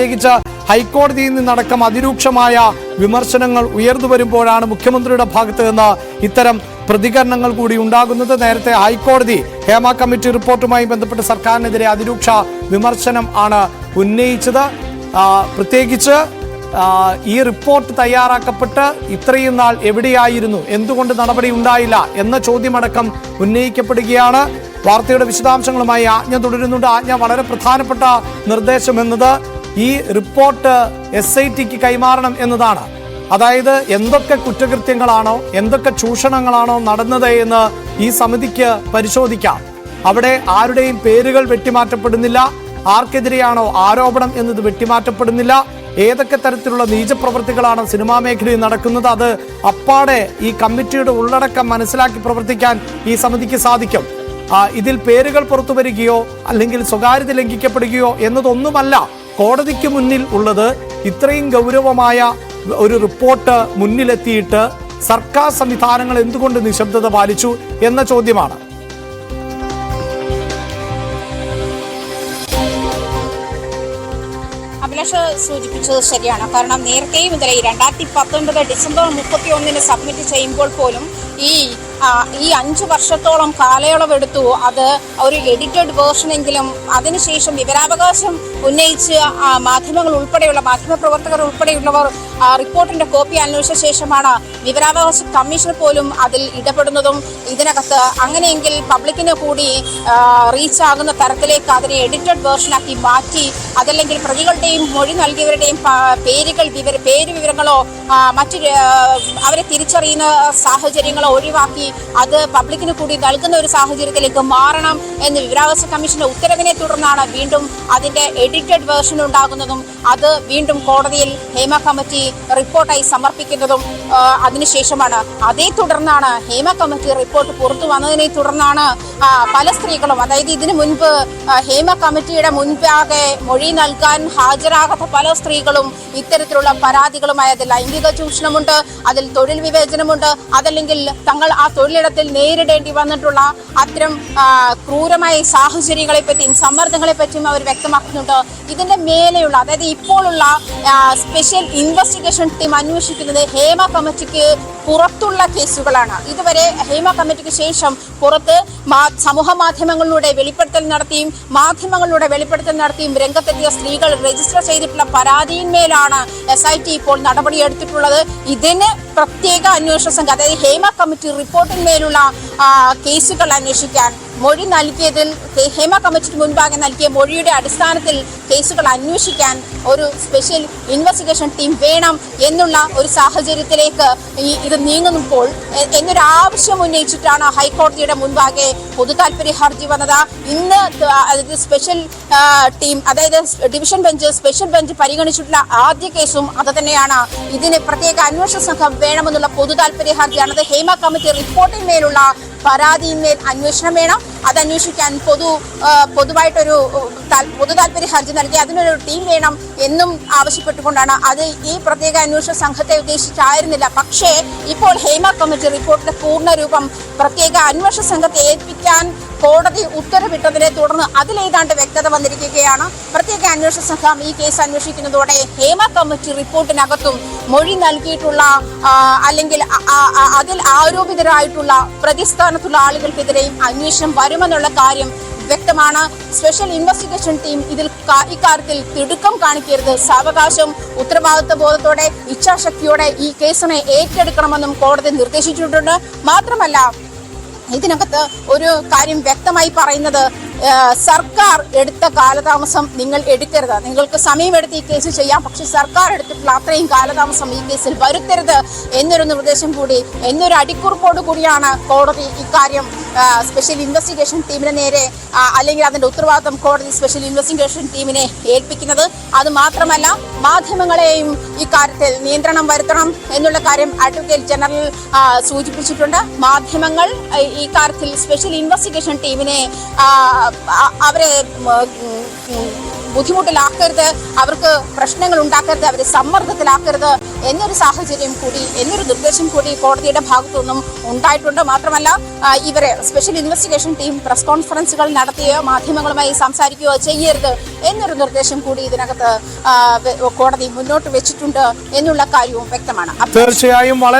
പ്രത്യേകിച്ച് ഹൈക്കോടതിയിൽ നിന്നടക്കം അതിരൂക്ഷമായ വിമർശനങ്ങൾ ഉയർന്നു വരുമ്പോഴാണ് മുഖ്യമന്ത്രിയുടെ ഭാഗത്ത് നിന്ന് ഇത്തരം പ്രതികരണങ്ങൾ കൂടി ഉണ്ടാകുന്നത്. നേരത്തെ ഹൈക്കോടതി ഹേമ കമ്മിറ്റി റിപ്പോർട്ടുമായി ബന്ധപ്പെട്ട് സർക്കാരിനെതിരെ അതിരൂക്ഷ വിമർശനം ആണ് ഉന്നയിച്ചത്. പ്രത്യേകിച്ച് ഈ റിപ്പോർട്ട് തയ്യാറാക്കപ്പെട്ട് ഇത്രയും നാൾ എവിടെയായിരുന്നു, എന്തുകൊണ്ട് നടപടി ഉണ്ടായില്ല എന്ന ചോദ്യമടക്കം ഉന്നയിക്കപ്പെടുകയാണ്. വാർത്തയുടെ വിശദാംശങ്ങളുമായി ആജ്ഞ തുടരുന്നുണ്ട്. ആജ്ഞ, വളരെ പ്രധാനപ്പെട്ട നിർദ്ദേശം എന്നത് ഈ റിപ്പോർട്ട് SITക്ക് കൈമാറണം എന്നതാണ്. അതായത് എന്തൊക്കെ കുറ്റകൃത്യങ്ങളാണോ എന്തൊക്കെ ചൂഷണങ്ങളാണോ നടന്നത് എന്ന് ഈ സമിതിക്ക് പരിശോധിക്കാം. അവിടെ ആരുടെയും പേരുകൾ വെട്ടിമാറ്റപ്പെടുന്നില്ല, ആർക്കെതിരെയാണോ ആരോപണം എന്നത് വെട്ടിമാറ്റപ്പെടുന്നില്ല, ഏതൊക്കെ തരത്തിലുള്ള നീചപ്രവൃത്തികളാണ് സിനിമാ മേഖലയിൽ നടക്കുന്നത് അത് അപ്പാടെ ഈ കമ്മിറ്റിയുടെ ഉള്ളടക്കം മനസ്സിലാക്കി പ്രവർത്തിക്കാൻ ഈ സമിതിക്ക് സാധിക്കും. ഇതിൽ പേരുകൾ പുറത്തു വരികയോ അല്ലെങ്കിൽ സ്വകാര്യത ലംഘിക്കപ്പെടുകയോ എന്നതൊന്നുമല്ല കോടതിക്ക് മുന്നിൽ ഉള്ളത്. ഇത്രയും ഗൗരവമായ ഒരു റിപ്പോർട്ട് മുന്നിലെത്തിയിട്ട് സർക്കാർ സംവിധാനങ്ങൾ എന്തുകൊണ്ട് നിശബ്ദത പാലിച്ചു എന്ന ചോദ്യമാണ്. അഭിലാഷ് സൂചിപ്പിച്ചത് ശരിയാണ്. കാരണം നേരത്തെയും ഇതിലെ 2019 ഡിസംബർ 31 സബ്മിറ്റ് ചെയ്യുമ്പോൾ പോലും ഈ 5 വർഷത്തോളം കാലയളവെടുത്തു അത് ഒരു എഡിറ്റഡ് വേർഷനെങ്കിലും അതിനുശേഷം വിവരാവകാശം ഉന്നയിച്ച് മാധ്യമങ്ങൾ ഉൾപ്പെടെയുള്ള മാധ്യമപ്രവർത്തകർ ഉൾപ്പെടെയുള്ളവർ റിപ്പോർട്ടിന്റെ കോപ്പി അന്വേഷിച്ച ശേഷമാണ് വിവരാവകാശ കമ്മീഷൻ പോലും അതിൽ ഇടപെടുന്നതും. ഇതിനകത്ത് അങ്ങനെയെങ്കിൽ പബ്ലിക്കിന് കൂടി റീച്ച് ആകുന്ന തരത്തിലേക്ക് അതിനെ എഡിറ്റഡ് വേർഷനാക്കി മാറ്റി, അതല്ലെങ്കിൽ പ്രതികളുടെയും മൊഴി നൽകിയവരുടെയും പേര് വിവരങ്ങളോ മറ്റ് അവരെ തിരിച്ചറിയുന്ന സാഹചര്യങ്ങളോ ഒഴിവാക്കി അത് പബ്ലിക്കിന് കൂടി നൽകുന്ന ഒരു സാഹചര്യത്തിലേക്ക് മാറണം എന്ന് വിവരാവകാശ കമ്മീഷന്റെ ഉത്തരവിനെ തുടർന്നാണ് വീണ്ടും അതിന്റെ എഡിറ്റഡ് വേർഷൻ ഉണ്ടാകുന്നതും അത് വീണ്ടും കോടതിയിൽ ഹേമ കമ്മിറ്റി റിപ്പോർട്ടായി സമർപ്പിക്കുന്നതും അതിനുശേഷമാണ്. അതേ തുടർന്നാണ് ഹേമ കമ്മിറ്റി റിപ്പോർട്ട് പുറത്തു വന്നതിനെ തുടർന്നാണ് പല സ്ത്രീകളും, അതായത് ഇതിനു മുൻപ് ഹേമ കമ്മിറ്റിയുടെ മുൻപാകെ മൊഴി നൽകാൻ ഹാജരാകാത്ത പല സ്ത്രീകളും ഇത്തരത്തിലുള്ള പരാതികളുമായി അതിൽ ലൈംഗിക ചൂഷണമുണ്ട്, അതിൽ തൊഴിൽ വിവേചനമുണ്ട്, അതല്ലെങ്കിൽ തങ്ങൾ ആ തൊഴിലിടത്തിൽ നേരിടേണ്ടി വന്നിട്ടുള്ള അത്തരം ക്രൂരമായ സാഹചര്യങ്ങളെ പറ്റിയും സമ്മർദ്ദങ്ങളെ പറ്റിയും അവർ വ്യക്തമാക്കുന്നുണ്ട്. ഇതിന്റെ മേലെയുള്ള, അതായത് ഇപ്പോഴുള്ള സ്പെഷ്യൽ ഇൻവെസ്റ്റിഗേഷൻ ടീം അന്വേഷിക്കുന്നത് ഹേമ കമ്മിറ്റിക്ക് പുറത്തുള്ള കേസുകളാണ്. ഇതുവരെ ഹേമ കമ്മിറ്റിക്ക് ശേഷം പുറത്ത് സമൂഹ മാധ്യമങ്ങളിലൂടെ വെളിപ്പെടുത്തൽ നടത്തിയും രംഗത്തെത്തിയ സ്ത്രീകൾ രജിസ്റ്റർ ചെയ്തിട്ടുള്ള പരാതിയിന്മേലാണ് SIT ഇപ്പോൾ നടപടിയെടുത്തിട്ടുള്ളത്. ഇതിന് പ്രത്യേക അന്വേഷണ സംഘം, അതായത് ഹേമ കമ്മിറ്റി റിപ്പോർട്ടിന്മേലുള്ള കേസുകൾ അന്വേഷിക്കാൻ, മൊഴി നൽകിയതിൽ ഹേമ കമ്മിറ്റിക്ക് മുൻപാകെ നൽകിയ മൊഴിയുടെ അടിസ്ഥാനത്തിൽ കേസുകൾ അന്വേഷിക്കാൻ ഒരു സ്പെഷ്യൽ ഇൻവെസ്റ്റിഗേഷൻ ടീം വേണം എന്നുള്ള ഒരു സാഹചര്യത്തിലേക്ക് ഇത് നീങ്ങുമ്പോൾ എന്നൊരു ആവശ്യം ഉന്നയിച്ചിട്ടാണ് ഹൈക്കോടതിയുടെ മുൻപാകെ പൊതുതാൽപര്യ ഹർജി വന്നത്. ഇന്ന് സ്പെഷ്യൽ ടീം, അതായത് ഡിവിഷൻ ബെഞ്ച്, സ്പെഷ്യൽ ബെഞ്ച് പരിഗണിച്ചിട്ടുള്ള ആദ്യ കേസും അത് തന്നെയാണ്. ഇതിന് പ്രത്യേക അന്വേഷണ സംഘം വേണമെന്നുള്ള പൊതുതാൽപര്യ ഹർജിയാണ്. അത് ഹേമ കമ്മിറ്റി റിപ്പോർട്ടിന്മേലുള്ള പരാതിയിന്മേൽ അന്വേഷണം വേണം, അത് അന്വേഷിക്കാൻ പൊതുവായിട്ടൊരു പൊതു താൽപര്യ ഹർജി നൽകി അതിനൊരു ടീം വേണം എന്നും ആവശ്യപ്പെട്ടുകൊണ്ടാണ്. അത് ഈ പ്രത്യേക അന്വേഷണ സംഘത്തെ ഉദ്ദേശിച്ചായിരുന്നില്ല. പക്ഷേ ഇപ്പോൾ ഹേമ കമ്മിറ്റി റിപ്പോർട്ടിന്റെ പൂർണ്ണരൂപം പ്രത്യേക അന്വേഷണ സംഘത്തെ ഏൽപ്പിക്കാൻ കോടതി ഉത്തരവിട്ടതിനെ തുടർന്ന് അതിലേതാണ്ട് വ്യക്തത വന്നിരിക്കുകയാണ്. പ്രത്യേക അന്വേഷണ സംഘം ഈ കേസ് അന്വേഷിക്കുന്നതോടെ ഹേമ കമ്മിറ്റി റിപ്പോർട്ടിനകത്തും മൊഴി നൽകിയിട്ടുള്ള അല്ലെങ്കിൽ അതിൽ ആരോപിതരായിട്ടുള്ള പ്രതിസ്ഥാനത്തുള്ള ആളുകൾക്കെതിരെയും അന്വേഷണം വരുമെന്നുള്ള കാര്യം വ്യക്തമാണ്. സ്പെഷ്യൽ ഇൻവെസ്റ്റിഗേഷൻ ടീം ഇക്കാര്യത്തിൽ തിടുക്കം കാണിക്കരുത്, സാവകാശം, ഉത്തരവാദിത്വ ബോധത്തോടെ, ഇച്ഛാശക്തിയോടെ ഈ കേസിനെ ഏറ്റെടുക്കണമെന്നും കോടതി നിർദ്ദേശിച്ചിട്ടുണ്ട്. മാത്രമല്ല ഇതിനകത്ത് ഒരു കാര്യം വ്യക്തമായി പറയുന്നത്, സർക്കാർ എടുത്ത കാലതാമസം നിങ്ങൾ എടുക്കരുത്. നിങ്ങൾക്ക് സമയമെടുത്ത് ഈ കേസ് ചെയ്യാം, പക്ഷെ സർക്കാർ എടുത്തിട്ടുള്ള അത്രയും കാലതാമസം ഈ കേസിൽ വരുത്തരുത് എന്നൊരു നിർദ്ദേശം കൂടി, എന്നൊരു അടിക്കുറിപ്പോട് കൂടിയാണ് കോടതി ഇക്കാര്യം സ്പെഷ്യൽ ഇൻവെസ്റ്റിഗേഷൻ ടീമിന് നേരെ, അല്ലെങ്കിൽ അതിന്റെ ഉത്തരവാദിത്വം കോടതി സ്പെഷ്യൽ ഇൻവെസ്റ്റിഗേഷൻ ടീമിനെ ഏൽപ്പിക്കുന്നത്. അത് മാത്രമല്ല മാധ്യമങ്ങളെയും ഇക്കാര്യത്തിൽ നിയന്ത്രണം വരുത്തണം എന്നുള്ള കാര്യം അഡ്വക്കേറ്റ് ജനറൽ സൂചിപ്പിച്ചിട്ടുണ്ട്. മാധ്യമങ്ങൾ ഈ കാര്യത്തിൽ സ്പെഷ്യൽ ഇൻവെസ്റ്റിഗേഷൻ ടീമിനെ അവരെ ബുദ്ധിമുട്ടിലാക്കരുത്, അവർക്ക് പ്രശ്നങ്ങൾ ഉണ്ടാക്കരുത്, അവരെ സമ്മർദ്ദത്തിലാക്കരുത് എന്നൊരു സാഹചര്യം കൂടി, എന്നൊരു നിർദ്ദേശം കൂടി കോടതിയുടെ ഭാഗത്തുനിന്നും ഉണ്ടായിട്ടുണ്ട്. മാത്രമല്ല ഇവരെ സ്പെഷ്യൽ ഇൻവെസ്റ്റിഗേഷൻ ടീം പ്രസ് കോൺഫറൻസുകൾ നടത്തുകയോ മാധ്യമങ്ങളുമായി സംസാരിക്കുകയോ ചെയ്യരുത് എന്നൊരു നിർദ്ദേശം കൂടി ഇതിനകത്ത് കോടതി മുന്നോട്ട് വെച്ചിട്ടുണ്ട് എന്നുള്ള കാര്യവും വ്യക്തമാണ്. തീർച്ചയായും